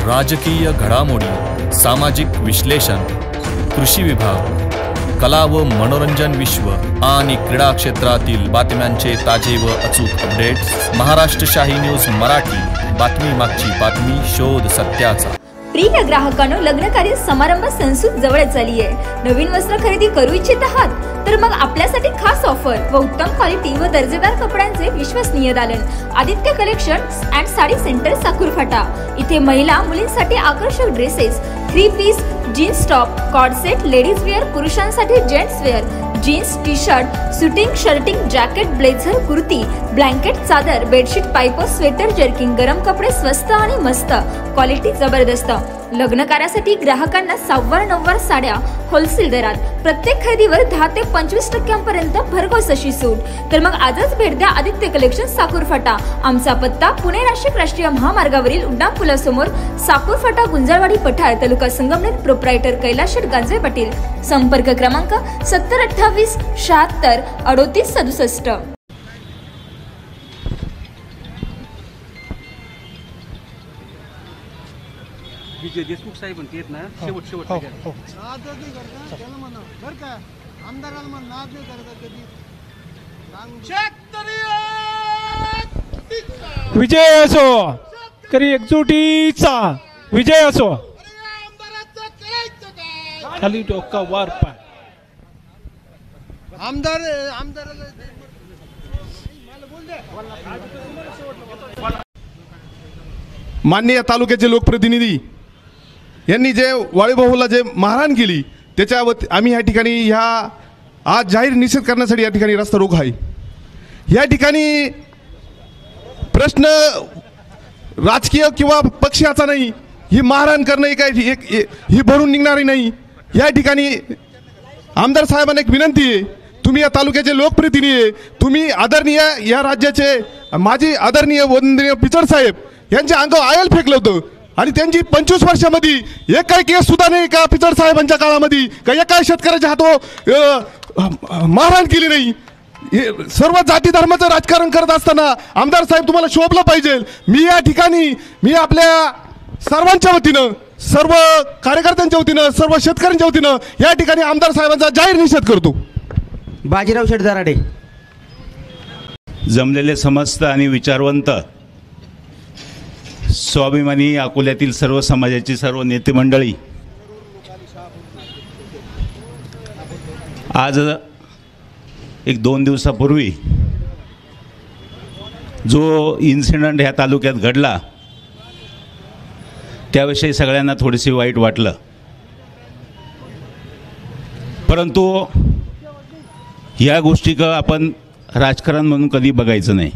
राजकीय घडामोडी, सामाजिक विश्लेषण, कृषी विभाग, कला व मनोरंजन विश्व आणि क्रीडा क्षेत्रातील बातम्यांचे ताजे व अचूक अपडेट्स महाराष्ट्र शाही न्यूज मराठी. बातमी मागची बातमी, शोध सत्याचा. प्रिय ग्राहकांनो, लग्न कार्य समारंभ संसूत जवळच आली आहे. नवीन वस्त्र खरेदी करू इच्छित आहात तर मग आपल्यासाठी खास ऑफर व उत्तम क्वालिटी व दर्जेदार कपड्यांचे विश्वसनीय दालन Aditya collections and sari centre Sakur Phata. इथे महिला मुलींसाठी आकर्षक dresses, 3 piece, jeans top, cord set, ladies wear, पुरुषांसाठी gents wear, jeans, T shirt, suiting, shirting, jacket, blazer, kurti, blanket, चादर, बेडशीट, पाईप, स्वेटर, जर्किंग, गरम कपडे स्वस्त आणि मस्त, क्वालिटी जबरदस्त. लग्न कार्यासाठी ग्राहकांना 6-9 साड्या होलसेल दरात. प्रत्येक खरेदीवर 10 ते 25% भरघोस अशी सूट. तर मग आजच भेट द्या आदित्य कलेक्शन साकूर फाटा. आमचा पत्ता पुणे नाशिक राष्ट्रीय महामार्गावरील उड्डाण पुलासमोर, साकूर फाटा, गुंजारवाडी पठार, तालुका संगमनेर. प्रोप्रायटर कैलास शेठ गांजे पाटील. संपर्क क्रमांक 7028 76 38 67. विजय देशमुख साहेब म्हणते ना शेवट विजय असो, करी एकजुटीचा विजय असो. खाली डोका वर पाय. आमदार माननीय तालुक्याचे लोकप्रतिनिधी यांनी जे वाळीभाऊला जे मारहाण केली त्याच्यावर आम्ही या ठिकाणी ह्या आज जाहीर निषेध करण्यासाठी या ठिकाणी रस्ता रोको आहे. या ठिकाणी प्रश्न राजकीय किंवा पक्षाचा नाही. ही मारहाण करणं ही भरून निघणारी नाही. या ठिकाणी आमदार साहेबांना एक विनंती आहे, तुम्ही या तालुक्याचे लोकप्रतिनिधी आहे, तुम्ही आदरणीय या राज्याचे माजी आदरणीय वंदनीय पिचड साहेब यांच्या अंगावर आयल फेकलं होतं आणि त्यांची 25 वर्षामध्ये एक काही केस सुद्धा नाही का पिचड साहेबांच्या काळामध्ये का एका शेतकऱ्याच्या हातो मारहाण केली नाही. सर्व जाती धर्माचं राजकारण करत असताना आमदार साहेब तुम्हाला शोभलं पाहिजे. मी या ठिकाणी आपल्या सर्वांच्या वतीनं, सर्व कार्यकर्त्यांच्या वतीनं, सर्व शेतकऱ्यांच्या वतीनं या ठिकाणी आमदार साहेबांचा जाहीर निषेध करतो. बाजीराव शेठ दराडे. जमलेले समस्त आणि विचारवंत स्वाभिमानी अकोल्यातील सर्व समाजाची सर्व नेते मंडळी, आज 1-2 दिवसापूर्वी जो इन्सिडेंट ह्या तालुक्यात घडला त्याविषयी सगळ्यांना थोडीशी वाईट वाटलं. परंतु ह्या गोष्टी आपण राजकारण म्हणून कधी बघायचं नाही.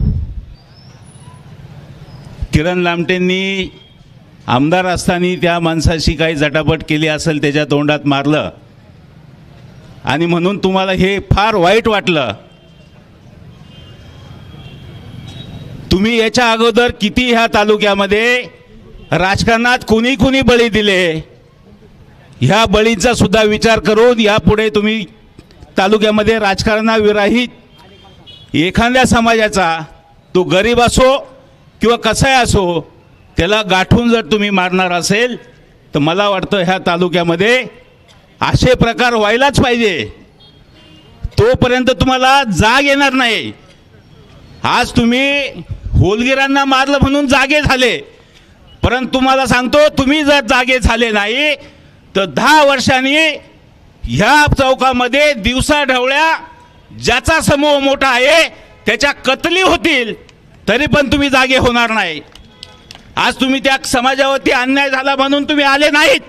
किरण लामटेंनी आमदार असताना त्या माणसाशी काही झटापट केली असेल, त्याच्या तोंडात मारलं आणि म्हणून तुम्हाला हे फार वाईट वाटलं. तुम्ही याच्या अगोदर किती ह्या तालुक्यामध्ये राजकारणात कुणी बळी दिले, ह्या बळींचा सुद्धा विचार करून यापुढे तुम्ही तालुक्यामध्ये राजकारणाविरहित एखाद्या समाजाचा, तो गरीब असो किंवा कसाही असो, त्याला गाठून जर तुम्ही मारणार असेल तर मला वाटतं ह्या तालुक्यामध्ये असे प्रकार व्हायलाच पाहिजे. तोपर्यंत तुम्हाला जाग येणार नाही. आज तुम्ही होलगिरांना मारलं म्हणून जागे झाले, परंतु तुम्हाला सांगतो, तुम्ही जर जागे झाले नाही तर 10 वर्षांनी ह्या चौकामध्ये दिवसा ढवळ्या ज्याचा समूह मोठा आहे त्याच्या कत्तली होतील, तरी पण तुम्ही जागे होणार नाही. आज तुम्ही त्या समाजावरती अन्याय झाला म्हणून तुम्ही आले नाहीत.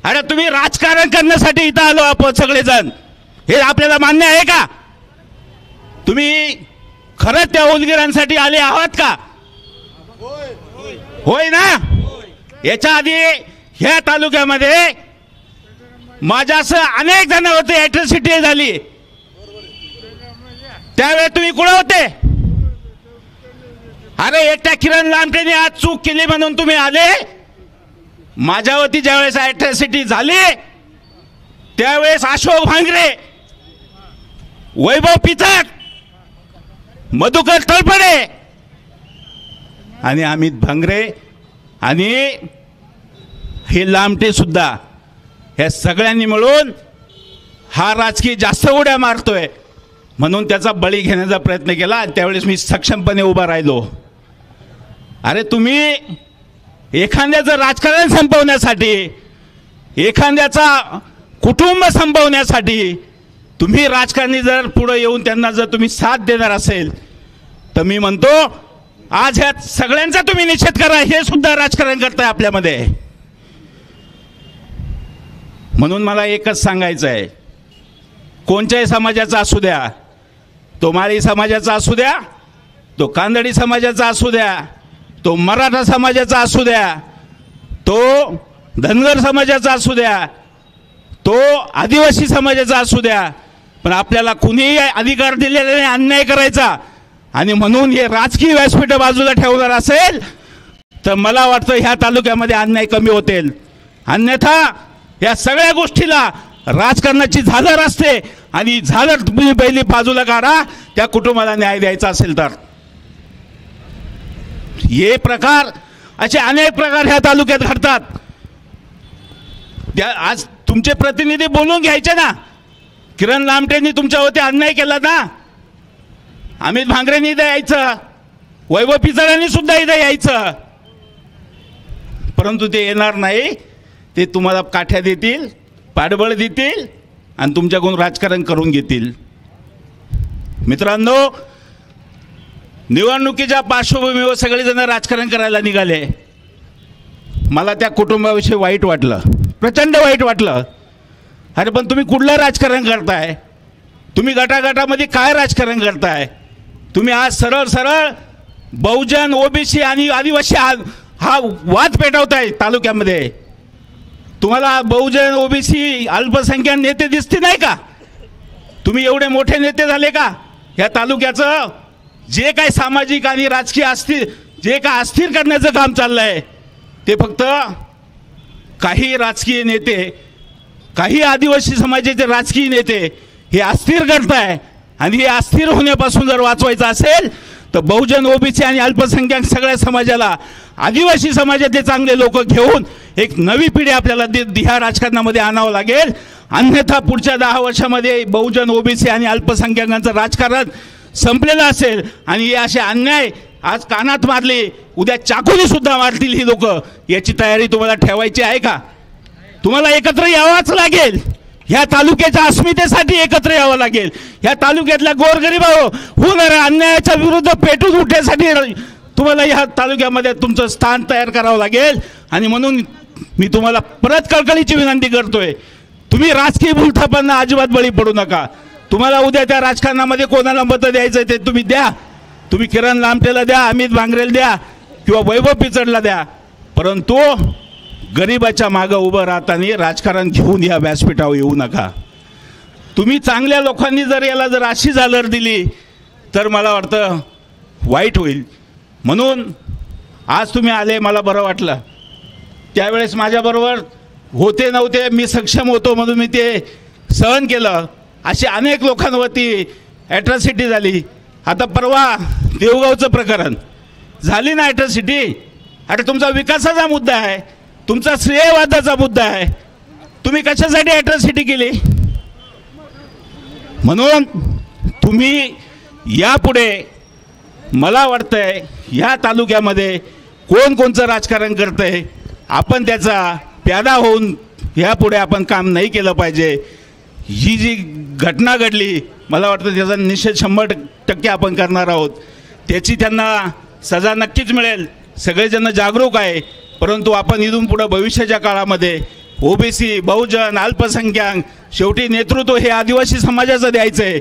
अरे तुम्ही राजकारण करण्यासाठी इथं आलो आपण सगळेजण, हे आपल्याला मान्य आहे का? तुम्ही खरंच त्या होलगिरांसाठी आले आहात का? होय ना? याच्या आधी ह्या तालुक्यामध्ये माझ्यासह अनेक जणांवरती ॲट्रॉसिटी झाली, त्यावेळी तुम्ही कुठे होते? अरे एकट्या किरण लामटेने आज चूक केली म्हणून तुम्ही आले. माझ्यावरती ज्यावेळेस ॲट्रॉसिटी झाली त्यावेळेस अशोक भांगरे, वैभव पिचड, मधुकर तळपडे आणि अमित भांगरे आणि हे लामटे सुद्धा ह्या सगळ्यांनी मिळून हा राजकीय जास्त उड्या मारतोय म्हणून त्याचा बळी घेण्याचा प्रयत्न केला आणि त्यावेळेस मी सक्षमपणे उभा राहिलो. अरे तुम्ही एखाद्याचं राजकारण संपवण्यासाठी, एखाद्याचा कुटुंब संपवण्यासाठी तुम्ही राजकारणी जर पुढे येऊन त्यांना जर तुम्ही साथ देणार असेल तर मी म्हणतो आज ह्या सगळ्यांचा तुम्ही निषेध करा. हे सुद्धा राजकारण करताय आपल्यामध्ये. म्हणून मला एकच सांगायचं आहे, कोणत्याही समाजाचा असू द्या, तो माळी समाजाचा असू द्या, तो कांदडी समाजाचा असू द्या, तो मराठा समाजाचा असू द्या, तो धनगर समाजाचा असू द्या, तो आदिवासी समाजाचा असू द्या, पण आपल्याला कुणीही अधिकार दिलेला नाही अन्याय करायचा. आणि म्हणून हे राजकीय व्यासपीठ बाजूला ठेवणार असेल तर मला वाटतं ह्या तालुक्यामध्ये अन्याय कमी होतील. अन्यथा या सगळ्या गोष्टीला राजकारणाची झालर असते आणि झालर तुम्ही पहिली बाजूला काढा त्या कुटुंबाला न्याय द्यायचा असेल तर. हे प्रकार असे अनेक प्रकार ह्या तालुक्यात घडतात. आज तुमचे प्रतिनिधी बोलून घ्यायचे ना. किरण लामटेंनी तुमच्यावरती अन्याय केला ना. अमित भांगरेंनी इथं यायचं, वैभव पिचडांनी सुद्धा इथं यायचं, परंतु ते येणार नाही. ते तुम्हाला काठ्या देतील, पाठबळ देतील आणि तुमच्याकडून राजकारण करून घेतील. मित्रांनो, निवडणुकीच्या पार्श्वभूमीवर सगळेजण राजकारण करायला निघाले. मला त्या कुटुंबाविषयी वाईट वाटलं, प्रचंड वाईट वाटलं. अरे पण तुम्ही कुठलं राजकारण करताय? तुम्ही गटागटामध्ये काय राजकारण करताय? तुम्ही आज सरळ सरळ बहुजन, ओबीसी आणि आदिवासी हा वाद पेटवताय तालुक्यामध्ये. तुम्हाला बहुजन, ओबीसी, अल्पसंख्याक नेते दिसते नाही का? तुम्ही एवढे मोठे नेते झाले का? या तालुक्याचं जे काय सामाजिक आणि राजकीय जे काय अस्थिर करण्याचं काम चाललंय ते फक्त काही राजकीय नेते, काही आदिवासी समाजाचे राजकीय नेते हे अस्थिर करताय. आणि हे अस्थिर होण्यापासून जर वाचवायचं असेल तर बहुजन, ओबीसी आणि अल्पसंख्याक सगळ्या समाजाला, आदिवासी समाजातले चांगले लोक घेऊन एक नवी पिढी आपल्याला ह्या राजकारणामध्ये आणावं लागेल. अन्यथा पुढच्या 10 वर्षामध्ये बहुजन, ओबीसी आणि अल्पसंख्याकांचं राजकारण संपलेलं असेल आणि हे असे अन्याय आज कानात मारले, उद्या चाकूने सुद्धा मारतील ही लोक. याची तयारी तुम्हाला ठेवायची आहे का? तुम्हाला एकत्र यावंच लागेल. ह्या तालुक्याच्या अस्मितेसाठी एकत्र यावं लागेल. ह्या तालुक्यातल्या गोरगरिबांवर होणाऱ्या अन्यायाच्या विरुद्ध पेटून उठण्यासाठी तुम्हाला ह्या तालुक्यामध्ये तुमचं स्थान तयार करावं लागेल. आणि म्हणून मी तुम्हाला परत कळकळीची विनंती करतोय, तुम्ही राजकीय भूलथापांना अजिबात बळी पडू नका. तुम्हाला उद्या त्या राजकारणामध्ये कोणाला मतं द्यायचं ते तुम्ही द्या. तुम्ही किरण लामटेला द्या, अमित भांगरेला द्या किंवा वैभव पिचडला द्या, परंतु गरिबाच्या मागं उभं राहताना राजकारण घेऊन या व्यासपीठावर येऊ नका. तुम्ही चांगल्या लोकांनी जर याला जर अशी झालर दिली तर मला वाटतं वाईट होईल. म्हणून आज तुम्ही आले, मला बरं वाटलं. त्यावेळेस माझ्याबरोबर होते नव्हते, मी सक्षम होतो म्हणून मी ते सहन केलं. अशी अनेक लोकांवरती ॲट्रॉसिटी झाली. आता परवा देवगावचं प्रकरण झाली ना ॲट्रॉसिटी. अरे तुमचा विकासाचा मुद्दा आहे, तुमचा श्रेयवादाचा मुद्दा आहे, तुम्ही कशासाठी ॲट्रॉसिटी केली? म्हणून तुम्ही यापुढे मला वाटतंय या तालुक्यामध्ये कोणचं राजकारण करतंय आपण त्याचा प्यादा होऊन यापुढे आपण काम नाही केलं पाहिजे. ही जी घटना घडली मला वाटतं त्याचा निषेध 100% आपण करणार आहोत. त्याची त्यांना सजा नक्कीच मिळेल. सगळेजण जागरूक आहे. परंतु आपण इथून पुढे भविष्याच्या काळामध्ये ओबीसी, बहुजन, अल्पसंख्याक, शेवटी नेतृत्व हे आदिवासी समाजाचं द्यायचं आहे.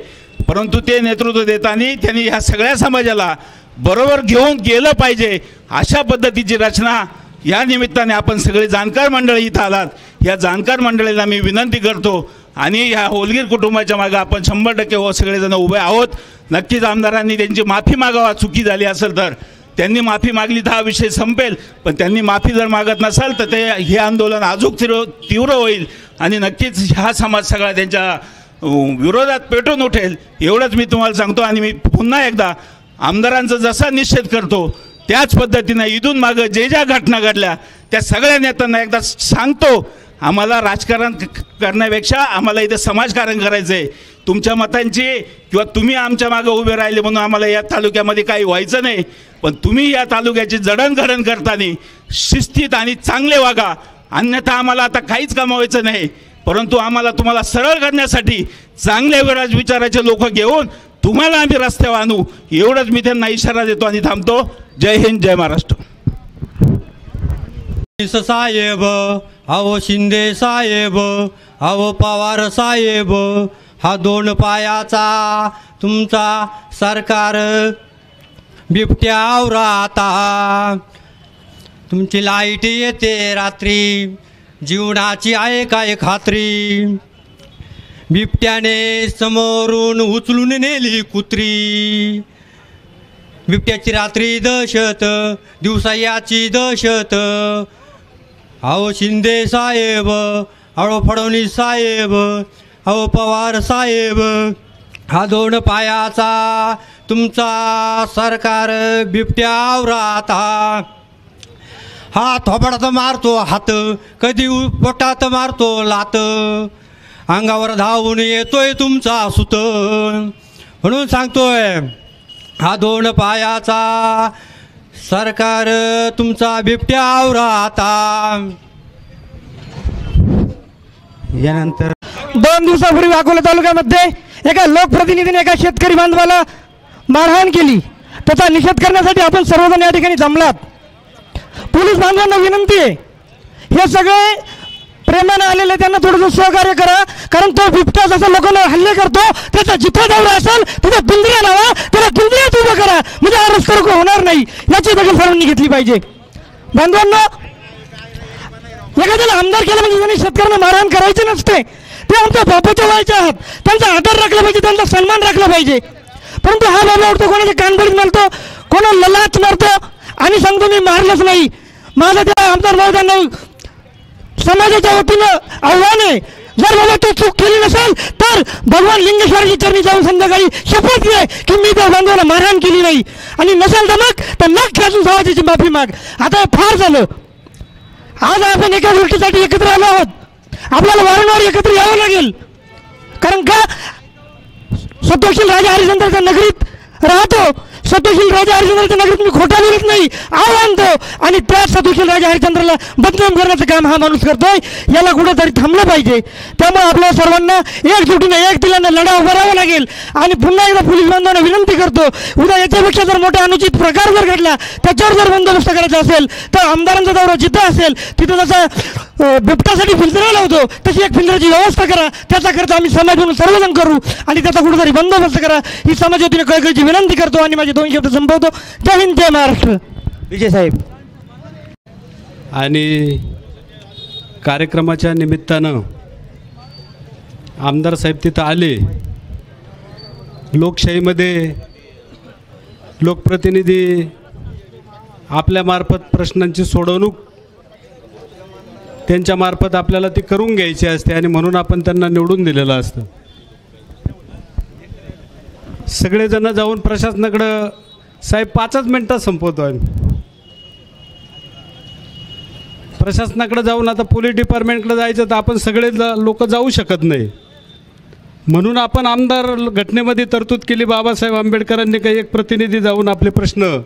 परंतु ते नेतृत्व देताना त्यांनी ह्या सगळ्या समाजाला बरोबर घेऊन गेलं पाहिजे. अशा पद्धतीची रचना या निमित्ताने आपण सगळे जाणकार मंडळी इथं आलात. या जाणकार मंडळीला मी विनंती करतो आणि ह्या होलगीर कुटुंबाच्या मागे आपण 100% सगळेजण उभे आहोत. नक्कीच आमदारांनी त्यांची माफी मागावा, चुकी झाली असेल तर. त्यांनी माफी मागली तर हा विषय संपेल, पण त्यांनी माफी जर मागत नसेल तर ते हे आंदोलन अजून तीव्र होईल आणि नक्कीच हा समाज सगळा त्यांच्या विरोधात पेटून उठेल. एवढंच मी तुम्हाला सांगतो. आणि मी पुन्हा एकदा आमदारांचा जसा निषेध करतो त्याच पद्धतीनं इथून मागं जे ज्या घटना घडल्या त्या सगळ्या नेत्यांना एकदा सांगतो, आम्हाला राजकारण करण्यापेक्षा आम्हाला इथे समाजकारण करायचं आहे. तुमच्या मतांची किंवा तुम्ही आमच्या मागे उभे राहिले म्हणून आम्हाला या तालुक्यामध्ये काही व्हायचं नाही, पण तुम्ही या तालुक्याची जडणघडण करताना शिस्तीत आणि चांगले वागा, अन्यथा आम्हाला आता काहीच कमावायचं नाही. परंतु आम्हाला तुम्हाला सरळ करण्यासाठी चांगल्या विचाराचे लोक घेऊन तुम्हाला आम्ही रस्त्यावर आणू, एवढंच मी त्यांना इशारा देतो आणि थांबतो. जय हिंद, जय महाराष्ट्र. साहेब, अहो शिंदे साहेब, अहो पवार साहेब, हा 2 पायाचा तुमचा सरकार बिबट्या आवरा आता. तुमची लाईट येते रात्री, जीवनाची आहे काय खात्री. बिबट्याने समोरून उचलून नेली कुत्री. बिबट्याची रात्री दहशत, दिवसा याची दहशत. अहो शिंदे साहेब, अहो फडणवीस साहेब, अहो पवार साहेब, हा 2 पायाचा तुमचा सरकार बिबट्या आवरा आता. हा थोबाडात मारतो हात, कधी पोटात मारतो लात. अंगावर धावून येतोय तुमचा सुत. म्हणून सांगतोय, हा 2 पायाचा सरकार तुमचा बिबट्या आवरा आता. यानंतर 2 दिवसापूर्वी अकोला तालुक्यामध्ये एका लोकप्रतिनिधीने एका शेतकरी बांधवाला मारहाण केली. त्याचा निषेध करण्यासाठी आपण सर्वजण या ठिकाणी जमलात. पोलीस बांधवांना विनंती आहे, हे सगळे प्रेमाने आलेले त्यांना थोडंसं सहकार्य करा, कारण तो बिबट्या जसा लोकांना हल्ले करतो त्याचा जिथं दौरा असेल तिथे पिंजऱ्या लावा, त्याला पिंजऱ्यात उभं करा, म्हणजे हा रस्ता रोको होणार नाही. याची दखल सर्वांनी घेतली पाहिजे. बांधवांना, एखाद्याला आमदार केलं म्हणजे त्यांनी शेतकऱ्यांना मारहाण करायची नसते. ते आमच्या बापाच्या वयाचे आहात, त्यांचा आदर राखला पाहिजे, त्यांचा सन्मान राखला पाहिजे. परंतु हा बाबा उठतो, कोणाच्या कानबडीत मारतो, कोणाला लाच मारतो आणि सांगतो मी मारलंच नाही. माझं त्या आमदार महोदयांना समाजाच्या वतीनं आव्हान आहे, जर बाबा तो चूक केली नसेल तर भगवान लिंगेश्वराची चरणी जाऊन संध्याकाळी शपथ घे की मी त्या बांधवाला मारहाण केली नाही, आणि नसेल तर नख खेचून समाजाची माफी माग. आता फार झालं. आज आपण एका गोष्टीसाठी एकत्र आलो आहोत. आपल्याला वारंवार एकत्र यावं लागेल, कारण का सत्वशील राजा हरिश्चंद्राच्या नगरीत राहतो. सत्वशील राजा हरिश्चंद्राच्या नगरीत मी खोटा बोलत नाही, आव आणतो, आणि त्या सत्वशील राजा हरिश्चंद्राला बदनाम करण्याचं काम हा माणूस करतोय. याला कुठेतरी थांबलं पाहिजे. त्यामुळे आपल्या सर्वांना एकजुटीने एक दिलाने लढा उभारावा लागेल. आणि पुन्हा एकदा पोलीस बांधवांना विनंती करतो, उद्या याच्यापेक्षा जर मोठा अनुचित प्रकार जर घडला, त्याच्यावर जर बंदोबस्त करायचा असेल तर आमदारांचा दौरा जिथं असेल तिथं जसा बिबट्यासाठी पिंजरा लावतो तशी एक पिंजऱ्याची व्यवस्था करा. त्याचा खर्च आम्ही समाज म्हणून सर्वजण करू आणि त्याचा कुठेतरी बंदोबस्त करा, ही समाज वतीने कळकळीची विनंती करतो आणि माझे 2 शब्द संपवतो. जय हिंद, जय महाराष्ट्र. विजय साहेब. आणि कार्यक्रमाच्या निमित्तानं आमदार साहेब तिथं आले. लोकशाहीमध्ये लोकप्रतिनिधी आपल्यामार्फत प्रश्नांची सोडवणूक त्यांच्यामार्फत आपल्याला ती करून घ्यायची असते, आणि म्हणून आपण त्यांना निवडून दिलेलं असतं. सगळेजण जाऊन प्रशासनाकडं, साहेब 5च मिनटात संपवतो आम्ही, प्रशासनाकडे जाऊन आता पोलीस डिपार्टमेंटकडे जायचं तर आपण सगळे लोक जाऊ शकत नाही. म्हणून आपण आमदार घटनेमध्ये तरतूद केली, बाबासाहेब आंबेडकरांनी काही एक प्रतिनिधी जाऊन आपले प्रश्न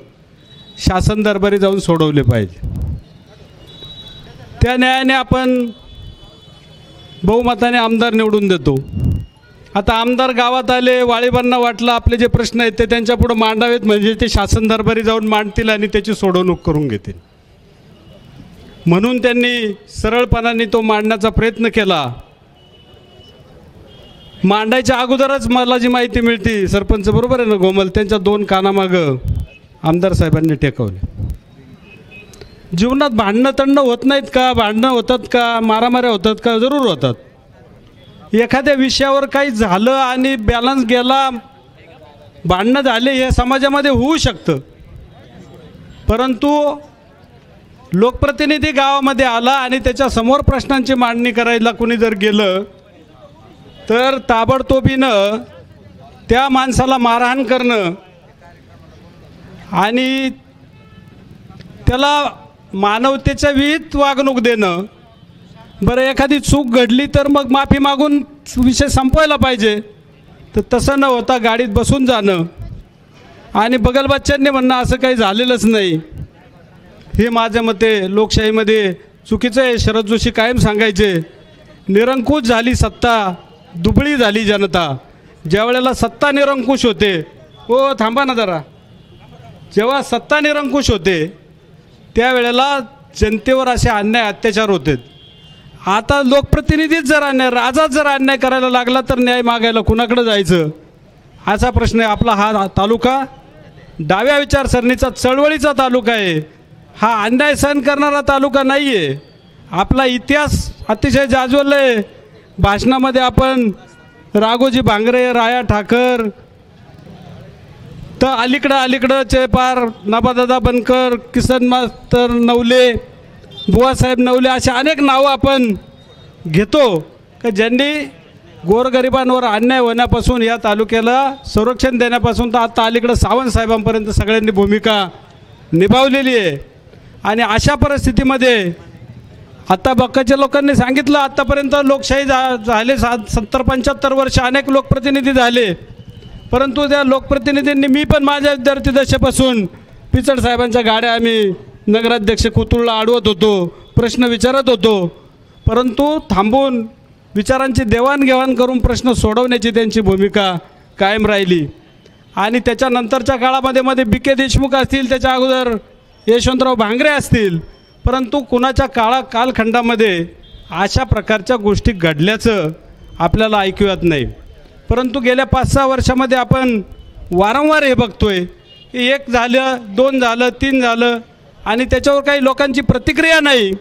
शासन दरबारी जाऊन सोडवले पाहिजे. त्या न्यायाने आपण बहुमताने आमदार निवडून देतो. आता आमदार गावात आले, वाळीबांना वाटलं आपले जे प्रश्न आहेत ते त्यांच्यापुढं मांडावेत, म्हणजे ते शासन दरबारी जाऊन मांडतील आणि त्याची सोडवणूक करून घेतील. म्हणून त्यांनी सरळपणाने तो मांडण्याचा प्रयत्न केला. मांडायच्या अगोदरच मला जी माहिती मिळते, सरपंच बरोबर आहे ना गोमल, त्यांच्या 2 कानामागं आमदार साहेबांनी टेकवले. जीवनात भांडणं तंडणं होत नाहीत का? भांडणं होतात का? मारामाऱ्या होतात का? जरूर होतात. एखाद्या विषयावर काही झालं आणि बॅलन्स गेला, भांडणं झाले, हे समाजामध्ये होऊ शकतं. परंतु लोकप्रतिनिधी गावामध्ये आला आणि त्याच्यासमोर प्रश्नांची मांडणी करायला कोणी जर गेलं तर ताबडतोबीनं त्या माणसाला मारहाण करणं आणि त्याला मानवतेच्या विहित वागणूक देणं. बरं, एखादी चूक घडली तर मग माफी मागून विषय संपवायला पाहिजे. तर तसं न होता गाडीत बसून जाणं आणि बगलबच्च्यांनी म्हणणं असं काही झालेलंच नाही, हे माझ्या मते लोकशाहीमध्ये चुकीचं आहे. शरद जोशी कायम सांगायचे, निरंकुश झाली सत्ता, दुबळी झाली जनता. ज्या वेळेला सत्ता निरंकुश होते, हो थांबा ना जरा, जेव्हा सत्ता निरंकुश होते त्यावेळेला जनतेवर असे अन्याय अत्याचार होते. आता लोकप्रतिनिधीच जर अन्याय, राजाच जर अन्याय करायला लागला तर न्याय मागायला कुणाकडे जायचं, असा प्रश्न आहे. आपला हा तालुका डाव्या विचारसरणीचा, चळवळीचा तालुका आहे. हा अन्याय सहन करणारा तालुका नाही आहे. आपला इतिहास अतिशय जाज्वल्य आहे. भाषणामध्ये आपण राघोजी भांगरे, राया ठाकर, तर अलीकडं पार नबादादा बनकर, किसन मास्तर नवले, बुवासाहेब नवले, असे अनेक नावं आपण घेतो की ज्यांनी गोरगरिबांवर अन्याय होण्यापासून या तालुक्याला संरक्षण देण्यापासून तर आता अलीकडं सावंत साहेबांपर्यंत सगळ्यांनी भूमिका निभावलेली आहे. आणि अशा परिस्थितीमध्ये आता बक्काच्या लोकांनी सांगितलं, आत्तापर्यंत लोकशाही झाले 70-75 वर्ष, अनेक लोकप्रतिनिधी झाले, परंतु त्या लोकप्रतिनिधींनी, मी पण माझ्या विद्यार्थी दशेपासून पिचड साहेबांच्या गाड्या आम्ही नगराध्यक्ष कुतुळला अडवत होतो, प्रश्न विचारत होतो, परंतु थांबून विचारांची देवाणघेवाण करून प्रश्न सोडवण्याची त्यांची भूमिका कायम राहिली. आणि त्याच्यानंतरच्या काळामध्ये बी.के. देशमुख असतील, त्याच्या अगोदर यशवंतराव भांगरे असतील, परंतु कुणाच्या कालखंडामध्ये अशा प्रकारच्या गोष्टी घडल्याचं आपल्याला ऐकू येत नाही. परंतु गेल्या 5-6 वर्षामध्ये आपण वारंवार हे बघतोय की 1 झालं, 2 झालं, 3 झालं आणि त्याच्यावर काही लोकांची प्रतिक्रिया नाही,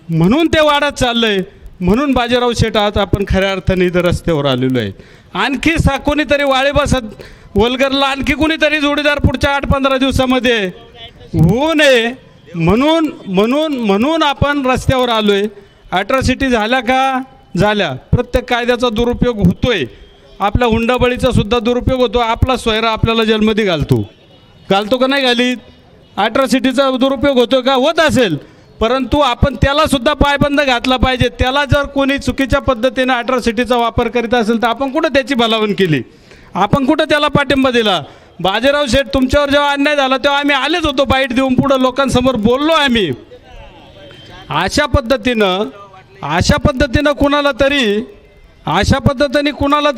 म्हणून ते वाढत चाललं आहे. म्हणून बाजीराव शेठ आज आपण खऱ्या अर्थाने इथं रस्त्यावर आलेलो आहे. आणखी कोणीतरी वाळे बसत वलगरला, आणखी कोणीतरी जोडीदार पुढच्या 8-15 दिवसामध्ये होऊ नये म्हणून आपण रस्त्यावर आलो आहे. ॲट्रॉसिटी झाल्या का? झाल्या. प्रत्येक कायद्याचा दुरुपयोग होतो आहे. आपल्या हुंडाबळीचा सुद्धा दुरुपयोग होतो. आपला सोयरा आपल्याला जन्मदी घालतो का नाही घालीत? ॲट्रॉसिटीचा दुरुपयोग होतो का? होत असेल, परंतु आपण त्यालासुद्धा पायबंद घातला पाहिजे. त्याला जर कोणी चुकीच्या पद्धतीने ॲट्रॉसिटीचा वापर करीत असेल तर आपण कुठं त्याची भलावण केली? आपण कुठं त्याला पाठिंबा दिला? बाजीराव शेठ, तुमच्यावर जेव्हा अन्याय झाला तेव्हा आम्ही आलेच होतो, बाईट देऊन पुढं लोकांसमोर बोललो आम्ही. अशा पद्धतीनं कुणाला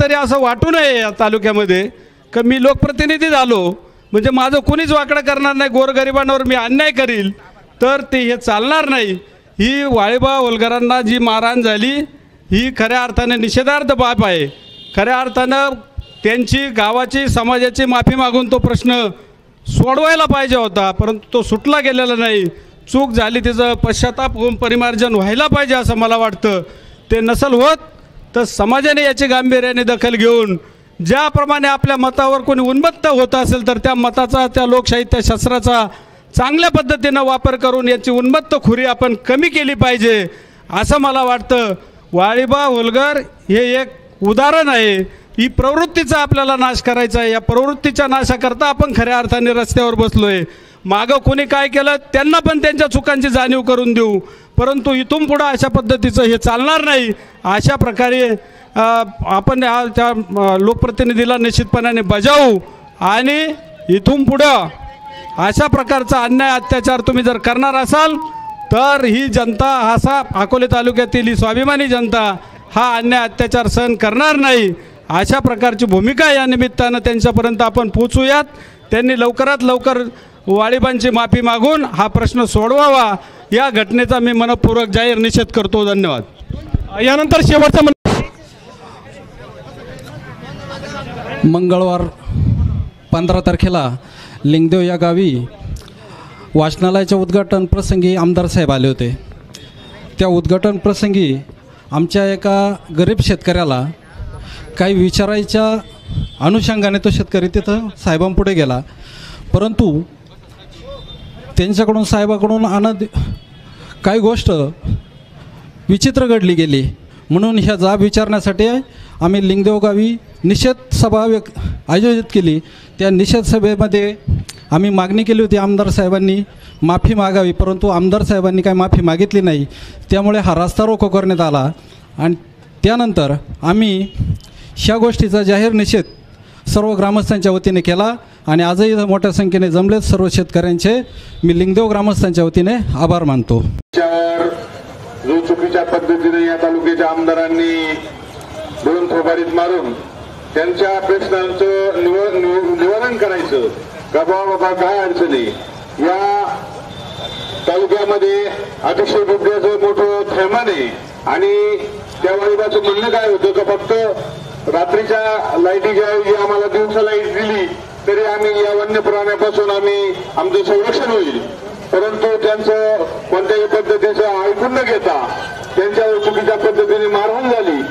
तरी असं वाटू नये या तालुक्यामध्ये की मी लोकप्रतिनिधी झालो म्हणजे माझं कोणीच वाकडं करणार नाही, गोरगरिबांवर मी अन्याय करील, तर ते हे चालणार नाही. ही वाळीबा होलकरांना जी मारहाण झाली ही खऱ्या अर्थाने निषेधार्थ बाब आहे. खऱ्या अर्थानं त्यांची, गावाची, समाजाची माफी मागून तो प्रश्न सोडवायला पाहिजे होता, परंतु तो सुटला गेलेला नाही. चूक झाली, तिचं पश्चाताप होऊन परिमार्जन व्हायला पाहिजे असं मला वाटतं. ते नसल होत तर समाजाने याची गांभीर्याने दखल घेऊन ज्याप्रमाणे आपल्या मतावर कोणी उन्मत्त होत असेल तर त्या मताचा, त्या लोकशाही, त्या शस्त्राचा चांगल्या पद्धतीनं वापर करून याची उन्मत्तखोरी आपण कमी केली पाहिजे असं मला वाटतं. वाळीबा होलगर हे एक उदाहरण आहे. ही प्रवृत्तीचा आपल्याला नाश करायचा आहे. या प्रवृत्तीच्या नाशाकरता आपण खऱ्या अर्थाने रस्त्यावर बसलो आहे. मागं कोणी काय केलं त्यांना पण त्यांच्या चुकांची जाणीव करून देऊ, परंतु इथून पुढं अशा पद्धतीचं हे चालणार नाही. अशा प्रकारे आपण त्या लोकप्रतिनिधीला निश्चितपणाने बजावू आणि इथून पुढं अशा प्रकारचा अन्याय अत्याचार तुम्ही जर करणार असाल तर ही जनता, अकोले तालुक्यातील ही स्वाभिमानी जनता हा अन्याय अत्याचार सहन करणार नाही. अशा प्रकारची भूमिका या निमित्तानं त्यांच्यापर्यंत आपण पोचूयात. त्यांनी लवकरात लवकर वाळीबांची माफी मागून हा प्रश्न सोडवावा, या घटनेचा मी मनपूर्वक जाहीर निषेध करतो. धन्यवाद. यानंतर शेवटचा मंगळवार 15 तारखेला लिंगदेव या गावी वाचनालयाच्या उद्घाटन प्रसंगी आमदार साहेब आले होते. त्या उद्घाटन प्रसंगी आमच्या एका गरीब शेतकऱ्याला काही विचारायच्या अनुषंगाने तो शेतकरी तिथं साहेबांपुढे गेला, परंतु त्यांच्याकडून, साहेबाकडून काही गोष्ट विचित्र घडली गेली. म्हणून ह्या जाब विचारण्यासाठी आम्ही लिंगदेव गावी निषेध सभा आयोजित केली. त्या निषेध सभेमध्ये आम्ही मागणी केली होती आमदार साहेबांनी माफी मागावी, परंतु आमदार साहेबांनी काही माफी मागितली नाही. त्यामुळे हा रस्ता रोको करण्यात आला आणि त्यानंतर आम्ही ह्या गोष्टीचा जाहीर निषेध सर्व ग्रामस्थांच्या वतीने केला आणि आजही मोठ्या संख्येने जमलेत सर्व शेतकऱ्यांचे मी लिंगदेव ग्रामस्थांच्या वतीने आभार मानतो. जो चुकीच्या पद्धतीने या तालुक्याच्या आमदारांनी दोन थोबाडीत मारून त्यांच्या प्रश्नांचं निवारण करायचं का बाबा काय अडचणी या तालुक्यामध्ये अतिशय बिबट्याचं मोठं थैमान आहे आणि त्या वाळीबाचं म्हणणं काय होतं का फक्त रात्रीच्या लाईटीच्या ऐवजी आम्हाला दिवसा लाईट दिली तरी आम्ही या वन्य प्राण्यापासून आमचं संरक्षण होईल, परंतु त्यांचं कोणत्याही पद्धतीचं ऐकून न घेता त्यांच्यावर चुकीच्या पद्धतीने मारहाण झाली.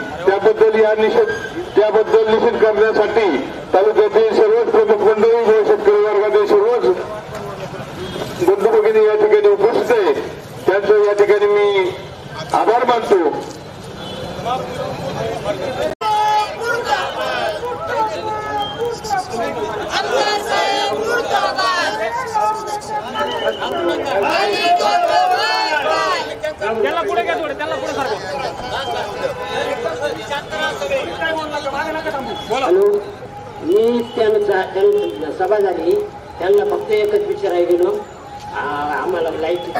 त्याबद्दल निषेध करण्यासाठी तालुक्यातील सर्वच प्रमुख मंडळी व शेतकरी वर्गातील सर्वच बंधू भगिनी या ठिकाणी उपस्थित आहे, त्यांचं या ठिकाणी मी आभार मानतो. हॅलो, मी त्यांना सभा झाली, त्यांना फक्त एकच विचारायला आम्हाला लाईट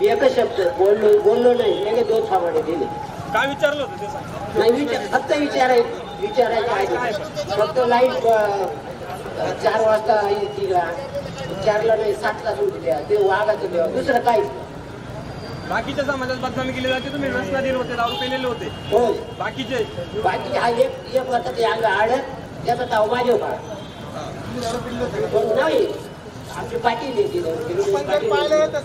एकच शब्द बोललो नाही, लगेच 2 थांबाडे दिले. काय विचारलं होतं नाही फक्त विचारायचं आहे. फक्त लाईट 4 वाजता येतील, 4ला नाही 7ला सुटल्या, ते वाघाचं द्या, दुसरं काय. बाकीच्या समाजात बदनामी केली जाते, तुम्ही रस्ता दिले होते, दारू पेलेले होते. हो, बाकी हा एक होता ते आडत त्याचा ताव माझ्या फार नाही आमची पाटील पाहिले तर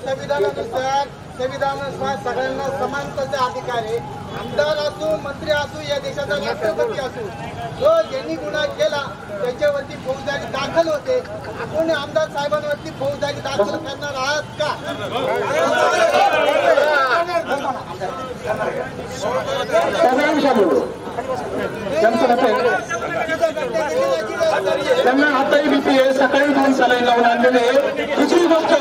संविधानानुसार सगळ्यांना समानतेचा अधिकार आहे. आमदार असो, मंत्री असो, या देशाचा राष्ट्रपती असो, जो ज्यांनी गुन्हा केला त्याच्यावरती फौजदारी दाखल होते. आपण आमदार साहेबांवरती फौजदारी दाखल करणार आहात का? त्यांना आताही भीती आहे, सकाळी 2 सलाईन लावून आणलेले. दुसरी गोष्ट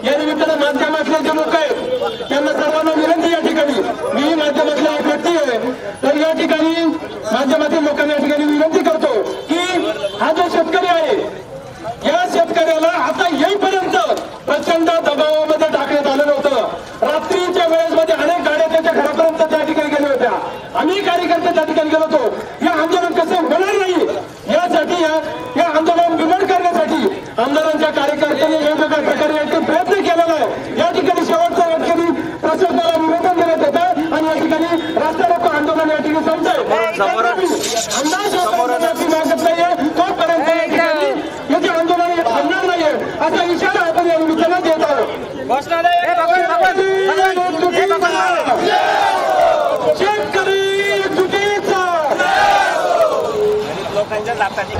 या निमित्तानं माध्यमातले जे लोक आहेत त्यांना सर्वांना विनंती, या ठिकाणी मी माध्यमातला एक व्यक्ती आहे, तर या ठिकाणी माध्यमातील लोकांना या ठिकाणी विनंती करतो की हा जो शेतकरी आहे या शेतकऱ्याला आता येईपर्यंत प्रचंड दबावामध्ये टाकण्यात आलेलं होतं. रात्रीच्या वेळेसमध्ये अनेक गाड्या त्याच्या घरापर्यंत त्या ठिकाणी गेल्या होत्या. आम्ही कार्यकर्ते त्या ठिकाणी गेलो होतो. हे आंदोलन कसं होणार नाही यासाठी या आंदोलन बिघड करण्यासाठी आमदारांच्या कार्यकर्त्यांनी वेगवेगळ्या प्रकारे प्रयत्न केलेला आहे. या ठिकाणी शेवटचा या ठिकाणी प्रशासनाला निवेदन देण्यात येतं आणि या ठिकाणी रस्ता रोको आंदोलन या ठिकाणी संपतंय. आमदार मागत नाहीये तोपर्यंत या ठिकाणी याचे आंदोलन थांबणार नाहीये असा इशारा आपण या निमित्तानं देत आहोत.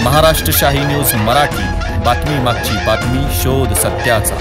महाराष्ट्र शाही न्यूज मराठी, बातमी मागची बातमी, शोध सत्याचा.